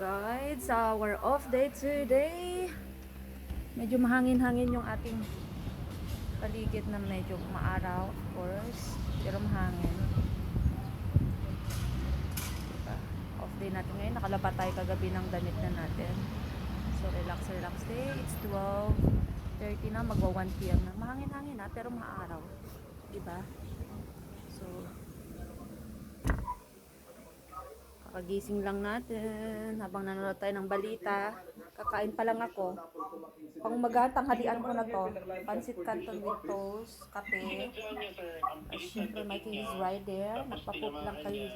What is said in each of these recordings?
Guys, our off day today. Medyo mahangin-hangin yung ating paligid na medyo maaraw, of course. Pero mahangin. Diba? Off day natin ngayon. Nakalaba tayo kagabi ng damit na natin. So, relax day. It's 12:30 na. Magwa 1 p.m. na. Mahangin-hangin na, pero maaraw. Diba? So, kagising lang natin habang nanonood tayo ng balita. Kakain pa lang ako. Pang tanghalian ko na to. Pansit canton with toast, kape. At syempre, Mikey is right there. Nagpapoop lang kay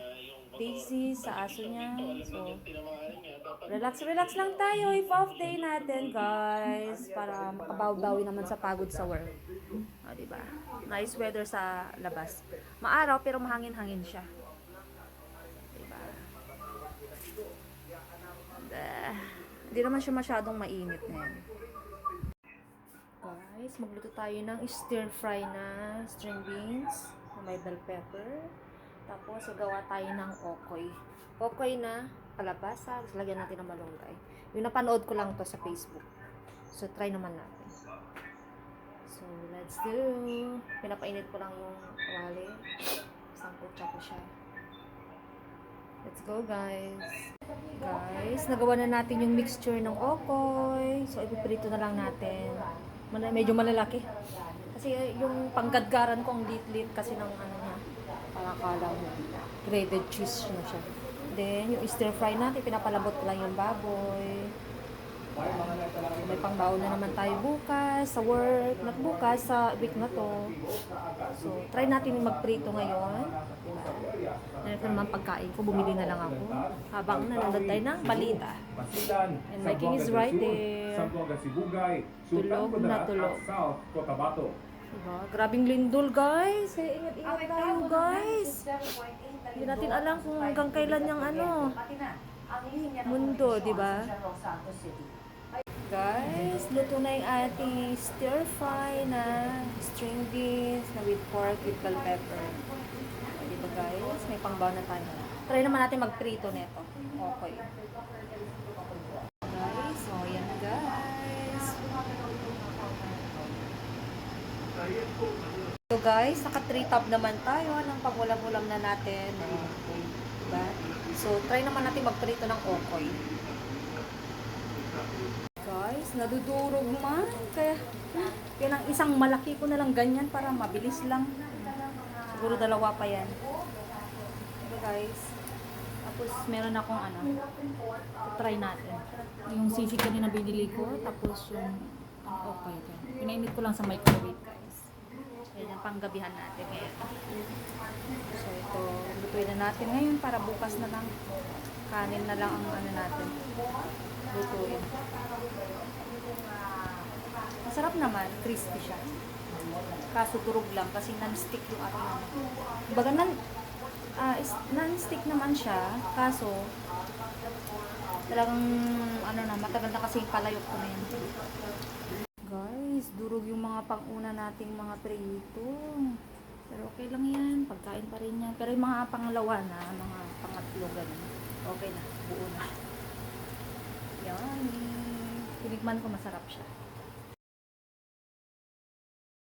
Daisy sa aso niya. So, relax lang tayo. If off day natin, guys. Para makabawi naman sa pagod sa work. O, diba? Nice weather sa labas. Maaraw pero mahangin-hangin siya. Hindi naman siya masyadong mainit na yan. Guys, magluto tayo ng stir fry na string beans na may bell pepper. Tapos, gagawa tayo ng okoy. Okoy na kalabasa. Tapos, lagyan natin ng malunggay. Yung napanood ko lang to sa Facebook. So, try naman natin. So, let's do. Pinapainit ko lang yung wali. Sangkutsa ko siya. Let's go, guys. Guys, nagawa na natin yung mixture ng okoy. So, ipiprito na lang natin. Medyo malalaki. Kasi yung panggadgaran ko ang lit-lit kasi ng ano niya. Akala mo. Grated cheese na siya. Then, yung stir fry natin, pinapalambot ko lang yung baboy. So, may pangbaon na naman tayo bukas sa work. Bukas sa week na to. So, try natin magprito ngayon. Ito naman pagkain ko, bumili na lang ako habang nanonood tayo ng balita. And my king is right there. Tulog na tulog. Diba? Grabing lindol, guys. Ingat-ingat tayo, guys. Hindi natin alam kung hanggang kailan yung mundo, diba? Guys, luto na yung ating stir fry na string beans na with pork with bell pepper. Diba, guys? May pangbaw na tayo. Try naman natin magprito nito. Okay. Guys, so yan na, guys. So guys, naka 3 top naman tayo ng pag-ulam-ulam na natin. Diba? So, try naman natin magprito ng okoy. Guys, nadudurog man. Kaya ng isang malaki ko na lang ganyan para mabilis lang. Siguro dalawa pa yan. Diba, guys? Tapos, meron akong try natin. Yung sisig kanina binili ko. Tapos, yung okay. Pinainit ko lang sa microwave, guys. Yan ang panggabihan natin ngayon. So, ito, lutuin na natin ngayon para bukas na lang. Kanin na lang ang natin. Lutuin. Masarap naman, crispy siya. Kaso turog lang kasi non-stick yung Baga non-stick naman siya, kaso talagang matagal na kasi palayok ko na yan. Guys, durog yung mga pang-una nating mga prito. Pero okay lang yan, pagkain pa rin yan. Pero yung mga panglawa na, mga pangatlo ganun, okay na, buo na. Yan. Tinikman ko, masarap siya.